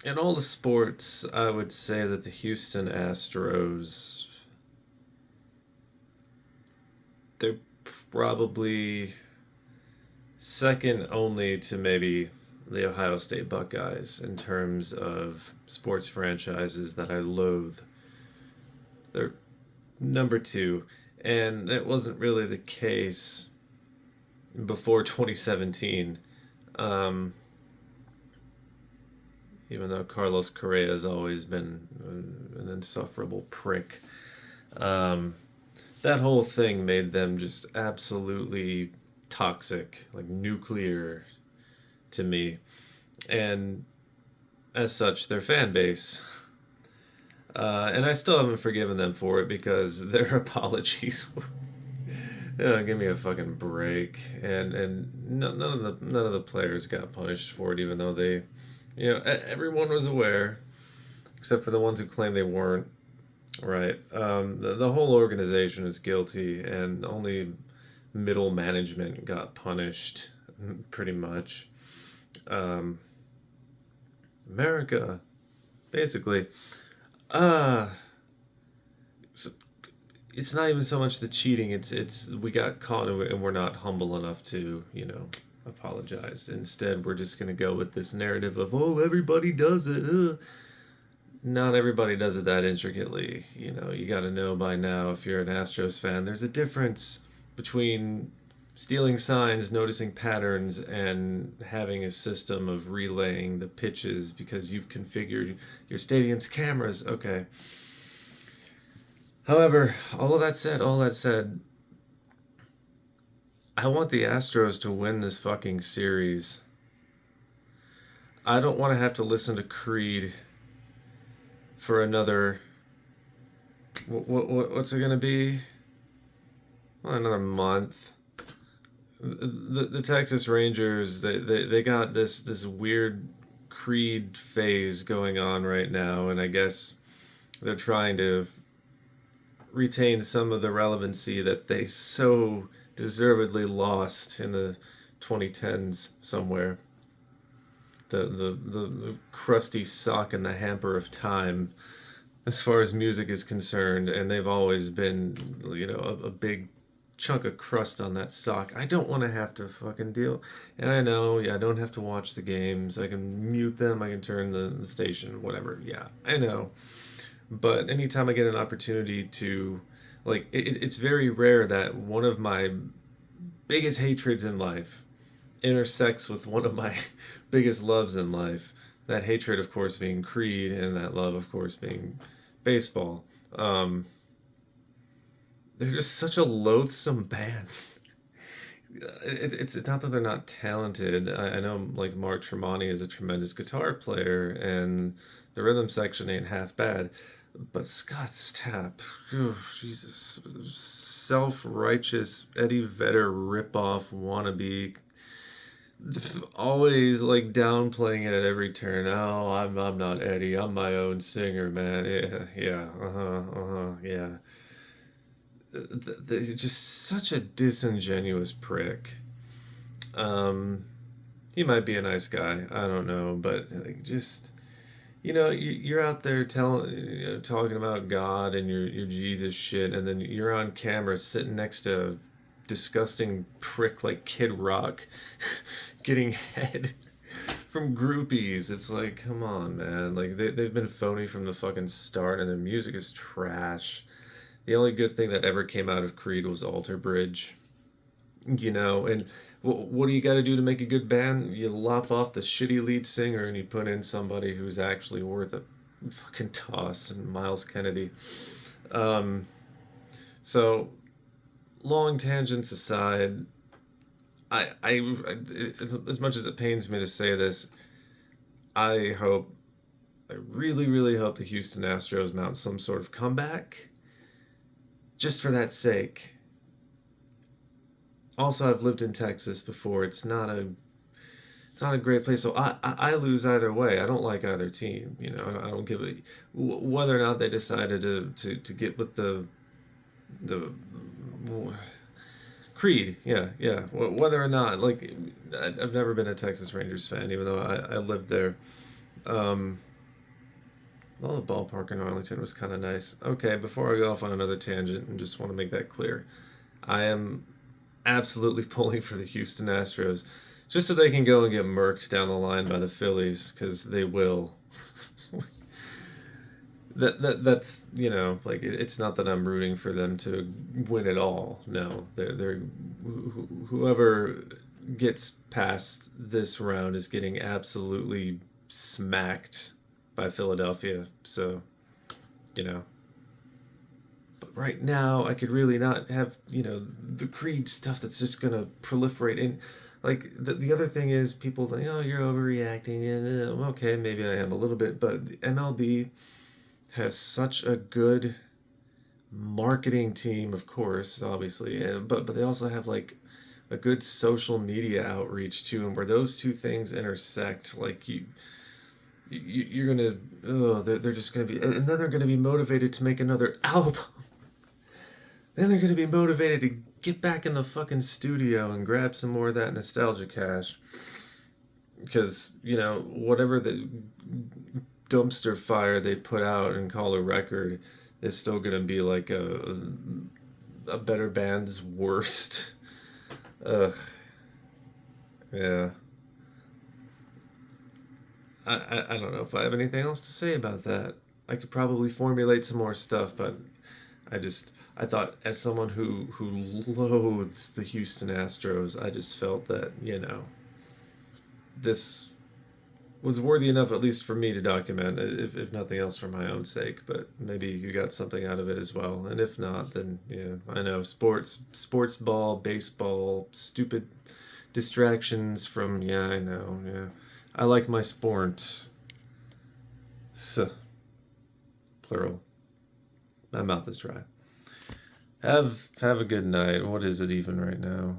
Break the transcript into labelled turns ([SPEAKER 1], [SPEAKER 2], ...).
[SPEAKER 1] In all the sports, I would say that the Houston Astros, they're probably second only to maybe the Ohio State Buckeyes in terms of sports franchises that I loathe. They're number two. And it wasn't really the case before 2017. Um, Even though Carlos Correa has always been an insufferable prick. Um, that whole thing made them just absolutely toxic, like nuclear to me. And as such, their fan base. And I still haven't forgiven them for it because their apologies were, give me a fucking break. And none of the players got punished for it, even though they, everyone was aware, except for the ones who claimed they weren't. Right. The whole organization is guilty, and only middle management got punished, pretty much. Um, America, basically. Uh, it's, it's not even so much the cheating. It's we got caught and we're not humble enough to apologize. Instead, we're just gonna go with this narrative of everybody does it. Not everybody does it that intricately. You got to know by now if you're an Astros fan, there's a difference between stealing signs, noticing patterns, and having a system of relaying the pitches because you've configured your stadium's cameras. Okay. However, all that said, I want the Astros to win this fucking series. I don't want to have to listen to Creed for another. What's it gonna be? Well, another month. The Texas Rangers they got this weird Creed phase going on right now, and I guess they're trying to retain some of the relevancy that they so deservedly lost in the 2010s somewhere. The crusty sock in the hamper of time as far as music is concerned, and they've always been, a big chunk of crust on that sock. I don't want to have to fucking deal. And I know, yeah, I don't have to watch the games. I can mute them, I can turn the station, whatever. Yeah, I know. But anytime I get an opportunity to, like, it's very rare that one of my biggest hatreds in life intersects with one of my biggest loves in life. That hatred, of course, being Creed, and that love, of course, being baseball. Um, they're just such a loathsome band. It's not that they're not talented. I know, like, Mark Tremonti is a tremendous guitar player, and the rhythm section ain't half bad. But Scott Stapp, oh, Jesus, self-righteous Eddie Vedder ripoff wannabe, always like downplaying it at every turn. Oh, I'm not Eddie. I'm my own singer, man. Yeah, yeah, yeah. Just such a disingenuous prick. Um, he might be a nice guy. I don't know, but like, just you're out there telling, talking about God and your Jesus shit, and then you're on camera sitting next to a disgusting prick like Kid Rock, getting head from groupies. It's like, come on, man. Like they've been phony from the fucking start, and their music is trash. The only good thing that ever came out of Creed was Alter Bridge. And what do you got to do to make a good band? You lop off the shitty lead singer and you put in somebody who's actually worth a fucking toss, and Miles Kennedy. Um, so, long tangents aside, as much as it pains me to say this, I hope, I really, really hope the Houston Astros mount some sort of comeback just for that sake. Also, I've lived in Texas before. It's not a great place. So I lose either way. I don't like either team. I don't give a whether or not they decided to get with the Creed. Yeah, yeah. Whether or not, like, I've never been a Texas Rangers fan, even though I lived there. Um, Well, the ballpark in Arlington was kind of nice. Okay, before I go off on another tangent, and just want to make that clear, I am absolutely pulling for the Houston Astros, just so they can go and get murked down the line by the Phillies, because they will. That's like it's not that I'm rooting for them to win it all. No, they're whoever gets past this round is getting absolutely smacked by Philadelphia. So you know, but right now I could really not have the Creed stuff that's just gonna proliferate. And like the other thing is people think, oh, you're overreacting. And okay, maybe I am a little bit, but the MLB has such a good marketing team, of course, obviously, and but they also have like a good social media outreach too, and where those two things intersect, like you're gonna, oh, they're just gonna be, and then they're gonna be motivated to make another album. Then they're gonna be motivated to get back in the fucking studio and grab some more of that nostalgia cash, because whatever the dumpster fire they put out and call a record is still gonna be like a better band's worst. Ugh. Yeah. I don't know if I have anything else to say about that. I could probably formulate some more stuff, but I thought, as someone who loathes the Houston Astros, I just felt that this was worthy enough, at least for me, to document, if nothing else, for my own sake. But maybe you got something out of it as well, and if not, then yeah, I know sports ball, baseball, stupid distractions from, yeah, I know, yeah, I like my sports. Plural. My mouth is dry. Have a good night. What is it even right now?